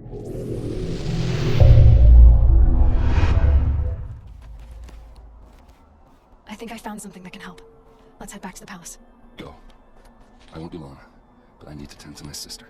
I think I found something that can help. Let's head back to the palace. Go. I won't be long, but I need to tend to my sister.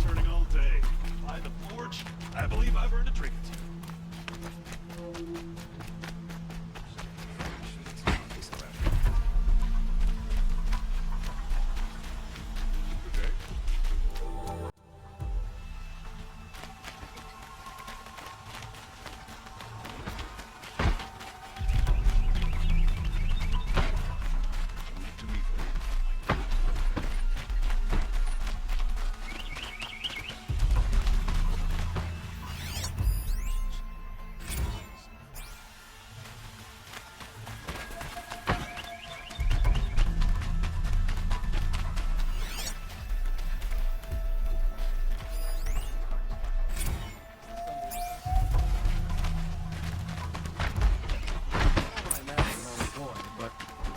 Turning all day. By the forge, I believe I've earned a drink or two.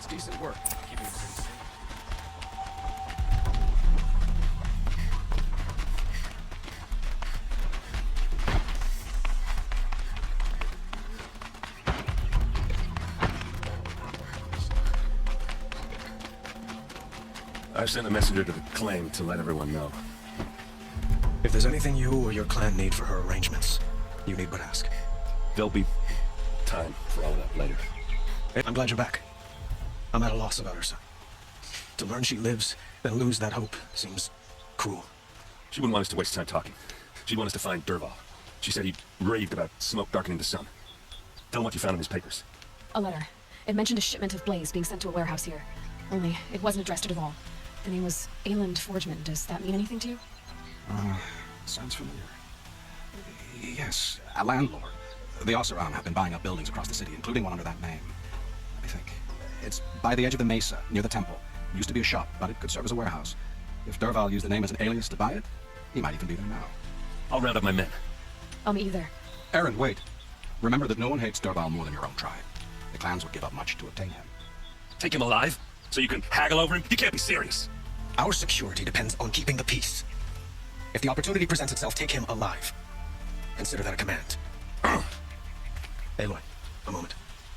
Decent work. Keeping it pretty safe. I've sent a messenger to the claim to let everyone know. If there's anything you or your clan need for her arrangements, you need but ask. There'll be time for all that later. Hey, I'm glad you're back. I'm at a loss about her son. To learn she lives, then lose that hope seems cruel. She wouldn't want us to waste time talking. She'd want us to find Derval. She said he raved about smoke darkening the sun. Tell him what you found in his papers. A letter. It mentioned a shipment of blaze being sent to a warehouse here. Only, it wasn't addressed to Derval. The name was Ayland Forgeman. Does that mean anything to you? Sounds familiar. Yes, a landlord. The Oseram have been buying up buildings across the city, including one under that name. Let me think. It's by the edge of the mesa, near the temple. It used to be a shop, but it could serve as a warehouse. If Derval used the name as an alias to buy it, he might even be there now. I'll round up my men. I'll meet you there. Aaron, wait. Remember that no one hates Derval more than your own tribe. The clans would give up much to obtain him. Take him alive? So you can haggle over him? You can't be serious. Our security depends on keeping the peace. If the opportunity presents itself, take him alive. Consider that a command. Aloy, a moment,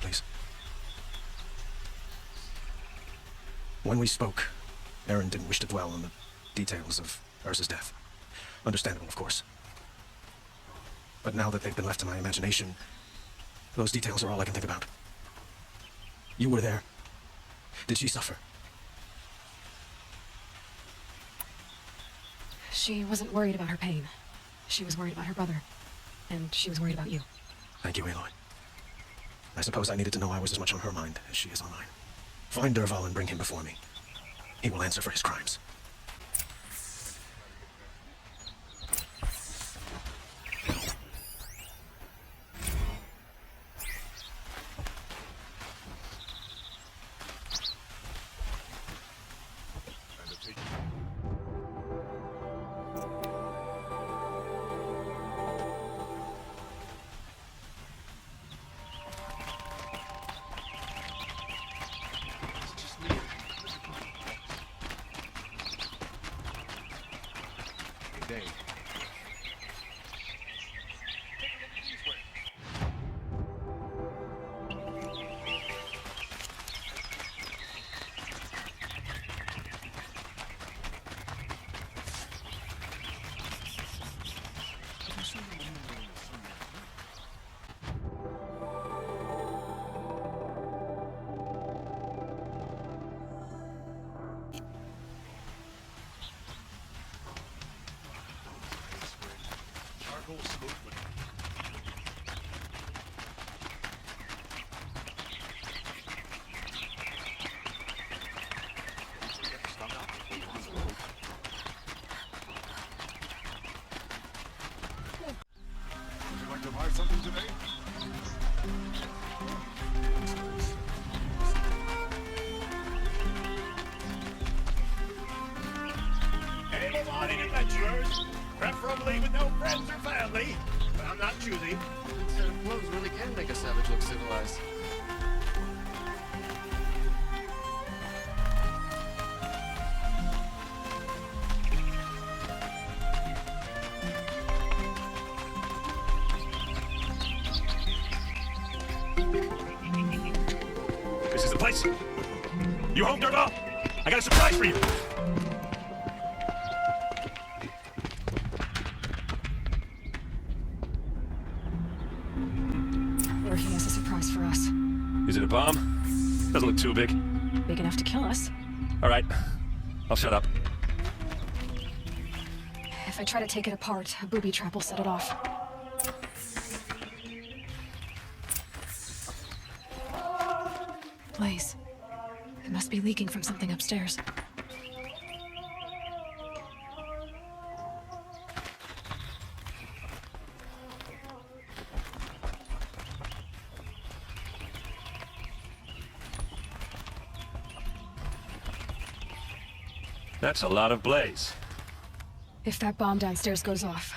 please. When we spoke, Aaron didn't wish to dwell on the details of Ursa's death. Understandable, of course. But now that they've been left to my imagination, those details are all I can think about. You were there. Did she suffer? She wasn't worried about her pain. She was worried about her brother. And she was worried about you. Thank you, Aloy. I suppose I needed to know I was as much on her mind as she is on mine. Find Derval and bring him before me. He will answer for his crimes. something today? Able-bodied adventurers, preferably with no friends or family, but I'm not choosy. Good set of clothes really can make a savage look civilized. This is the place. You home, Durval? I got a surprise for you. Or he has a surprise for us. Is it a bomb? Doesn't look too big. Big enough to kill us. All right. I'll shut up. If I try to take it apart, a booby trap will set it off. Blaze. It must be leaking from something upstairs. That's a lot of blaze. If that bomb downstairs goes off,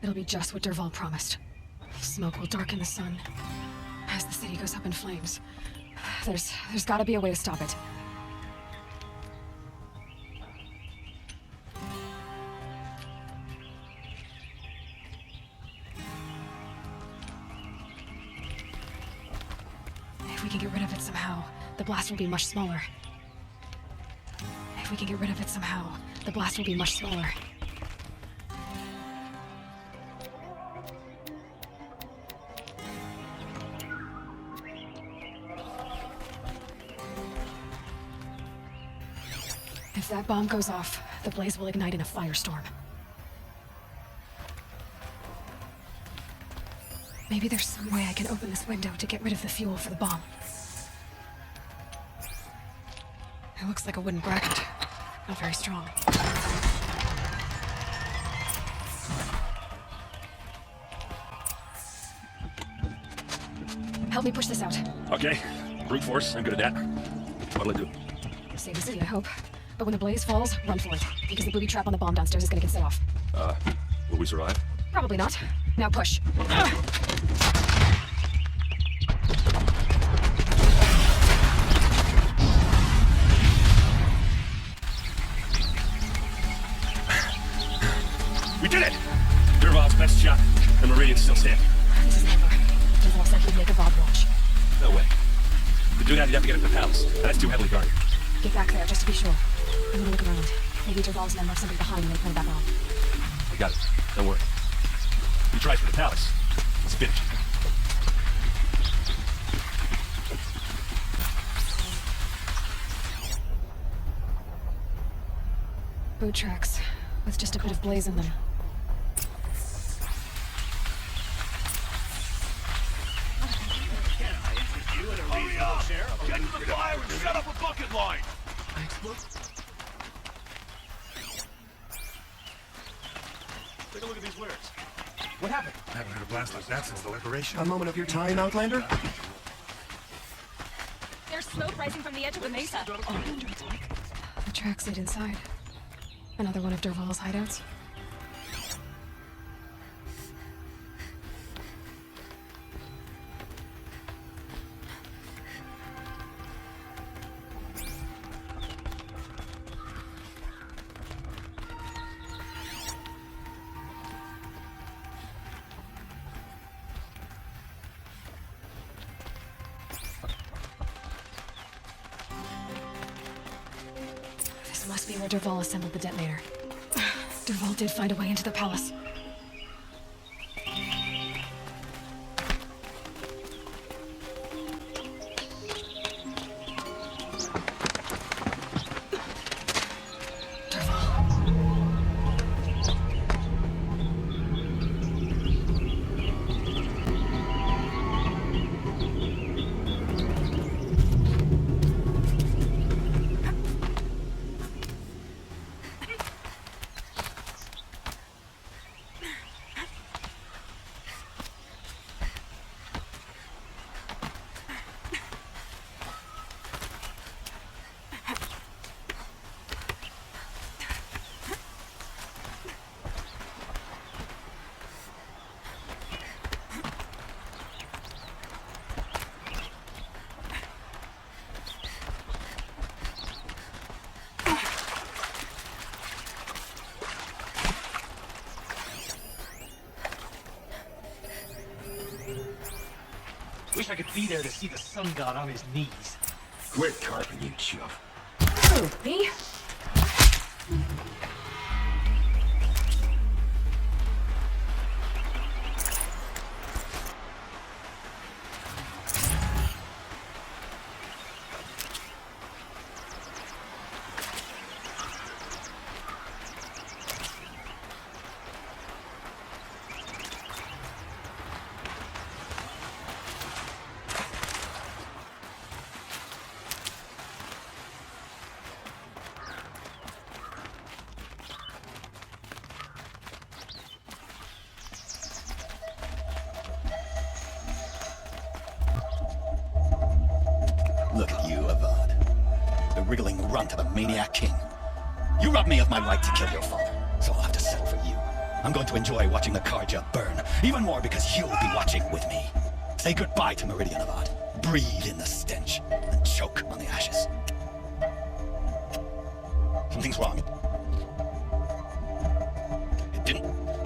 it'll be just what Durval promised. Smoke will darken the sun as the city goes up in flames. There's gotta be a way to stop it. If we can get rid of it somehow, the blast will be much smaller. If we can get rid of it somehow, the blast will be much smaller. If that bomb goes off, the blaze will ignite in a firestorm. Maybe there's some way I can open this window to get rid of the fuel for the bomb. It looks like a wooden bracket. Not very strong. Help me push this out. Okay. Brute force. I'm good at that. What'll it do? Save the city, I hope. But when the blaze falls, run for it. Because the booby trap on the bomb downstairs is gonna get set off. Will we survive? Probably not. Now push. We did it! Durval's best shot, and Meridian's still standing. This is never. Durval said he'd make a VOD watch. No way. To do that, you'd have to get into the palace. That's too heavily guarded. Get back there, just to be sure. I'm gonna look around. Maybe Durval's men left somebody behind when they planted that bomb. I got it. Don't worry. If he tries for the palace, it's finished. Boot tracks, with just a bit of blaze in them. You and a reasonable share of get to the fire and set up a bucket line! Take a look at these wares. What happened? I haven't heard a blast like that since the liberation. A moment of your time, Outlander? There's smoke rising from the edge of the mesa. The tracks lead inside. Another one of Durval's hideouts. This must be where Durval assembled the detonator. Durval did find a way into the palace. wish I could be there to see the sun god on his knees. Quit carping, you chuff. Me? Look at you, Avad. The wriggling runt of a maniac king. You robbed me of my right to kill your father, so I'll have to settle for you. I'm going to enjoy watching the Karja burn, even more because you'll be watching with me. Say goodbye to Meridian, Avad. Breathe in the stench, and choke on the ashes. Something's wrong.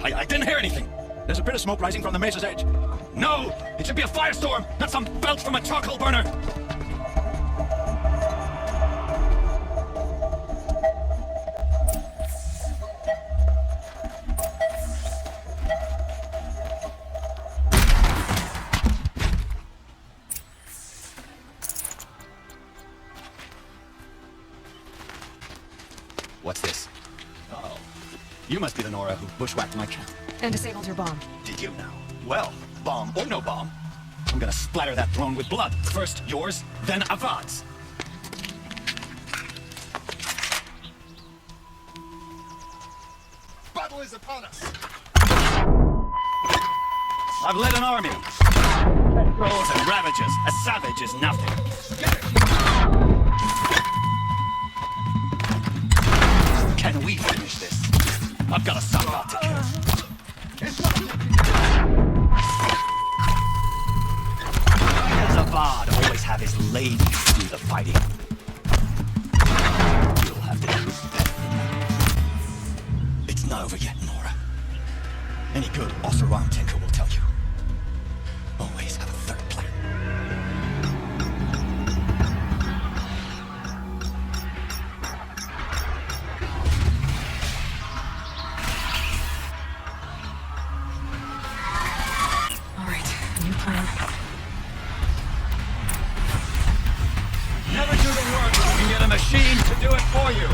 I didn't hear anything. There's a bit of smoke rising from the mesa's edge. No! It should be a firestorm, not some belch from a charcoal burner! What's this? Oh, you must be the Nora who bushwhacked my camp. And disabled your bomb. Did you now? Well, bomb or no bomb, I'm gonna splatter that throne with blood. First yours, then Avad's. Battle is upon us. I've led an army. Trolls and ravages. A savage is nothing. Can we finish this? I've got a son about to kill. Avad always have his ladies do the fighting. You'll have to do better than that. It's not over yet, Nora. Any good Oseram tinker will tell you. Always have a third plan. All right, new plan. Never do the work when you can get a machine to do it for you.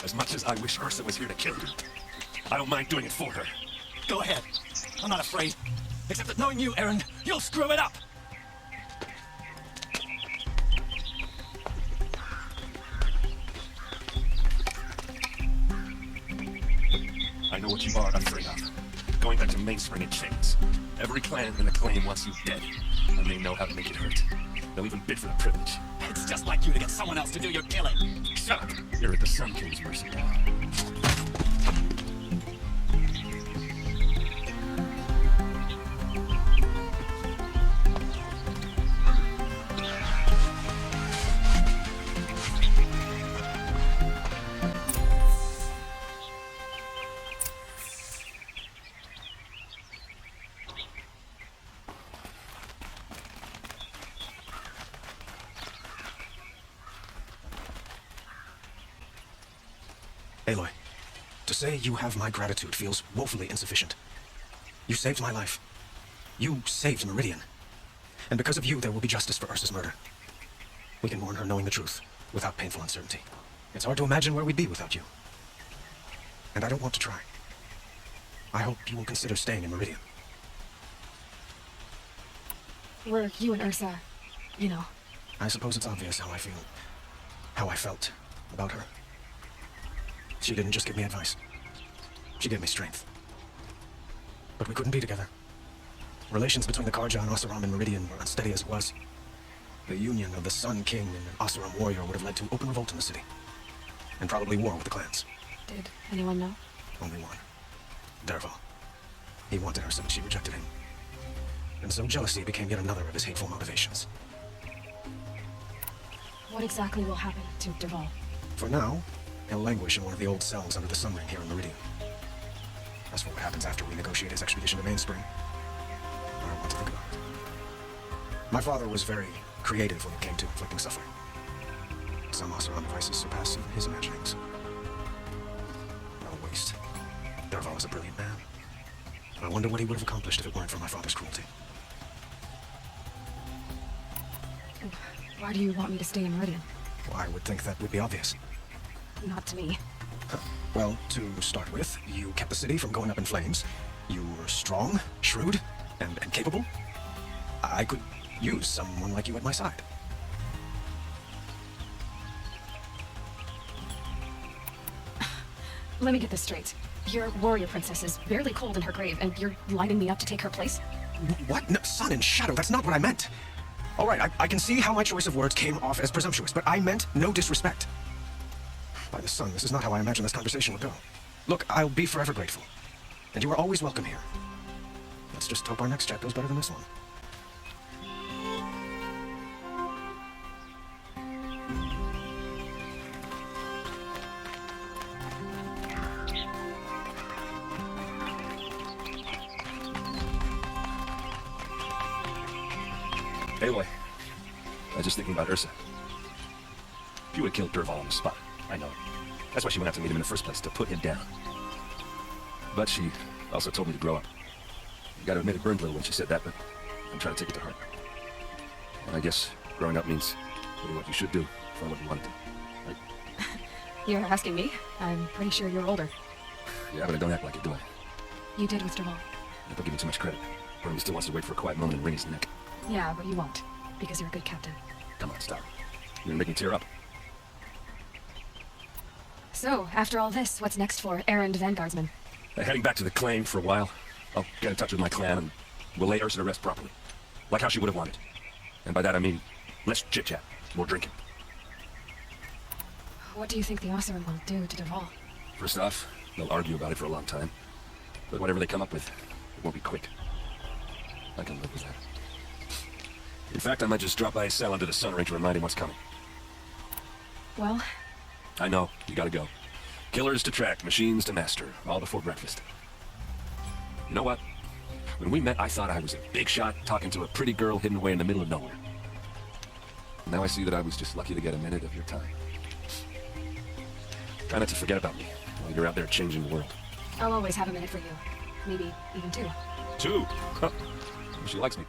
As much as I wish Ursa was here to kill you, I don't mind doing it for her. Go ahead. I'm not afraid. Except that knowing you, Aaron, you'll screw it up. I know what you are afraid of. Going back to Mainspring in chains. Every clan in the claim wants you dead, and they know how to make it hurt. They'll even bid for the privilege. It's just like you to get someone else to do your killing. Shut up! You're at the Sun King's mercy now. Aloy, to say you have my gratitude feels woefully insufficient. You saved my life. You saved Meridian. And because of you, there will be justice for Ursa's murder. We can mourn her knowing the truth, without painful uncertainty. It's hard to imagine where we'd be without you. And I don't want to try. I hope you will consider staying in Meridian. Were you and Ursa, you know? I suppose it's obvious how I feel. How I felt about her. She didn't just give me advice. She gave me strength. But we couldn't be together. Relations between the Karja and Oseram and Meridian were unsteady as it was. The union of the Sun King and an Oseram warrior would have led to open revolt in the city. And probably war with the clans. Did anyone know? Only one. Derval. He wanted Ursa, but she rejected him. And so jealousy became yet another of his hateful motivations. What exactly will happen to Derval? For now, he'll languish in one of the old cells under the Sun Ring here in Meridian. As for what happens after we negotiate his expedition to Mainspring, I don't want to think about it. My father was very creative when it came to inflicting suffering. Some Oseram devices surpass even his imaginings. What a waste. Derval was a brilliant man. I wonder what he would have accomplished if it weren't for my father's cruelty. Why do you want me to stay in Meridian? Well, I would think that would be obvious. Not to me. Well, to start with, you kept the city from going up in flames. You were strong, shrewd, and capable. I could use someone like you at my side. Let me get this straight. Your warrior princess is barely cold in her grave, and you're lining me up to take her place? What? No, sun and shadow, that's not what I meant. All right, I can see how my choice of words came off as presumptuous, but I meant no disrespect. By the sun, this is not how I imagined this conversation would go. Look, I'll be forever grateful. And you are always welcome here. Let's just hope our next chat goes better than this one. Aloy, I was just thinking about Ursa. If you would have killed Derval on the spot, I know. That's why she went out to meet him in the first place, to put him down. But she also told me to grow up. You gotta admit it burned a little when she said that, but I'm trying to take it to heart. And I guess growing up means doing what you should do for what you want to do, right? You're asking me? I'm pretty sure you're older. Yeah, but I don't act like it, do I? You did with Derval. Don't give me too much credit. Part of me still wants to wait for a quiet moment and wring his neck. Yeah, but you won't. Because you're a good captain. Come on, stop. You're gonna make me tear up. So, after all this, what's next for errand vanguardsman? Heading back to the claim for a while. I'll get in touch with my clan and we'll lay Ursa to rest properly. Like how she would have wanted. And by that I mean, less chit-chat, more drinking. What do you think the Oseram will do to Derval? First off, they'll argue about it for a long time. But whatever they come up with, it won't be quick. I can live with that. In fact, I might just drop by his cell under the sun ring to remind him what's coming. Well, I know, you gotta go. Killers to track, machines to master, all before breakfast. You know what? When we met, I thought I was a big shot talking to a pretty girl hidden away in the middle of nowhere. Now I see that I was just lucky to get a minute of your time. Try not to forget about me while you're out there changing the world. I'll always have a minute for you. Maybe even two. Two? Huh. She likes me.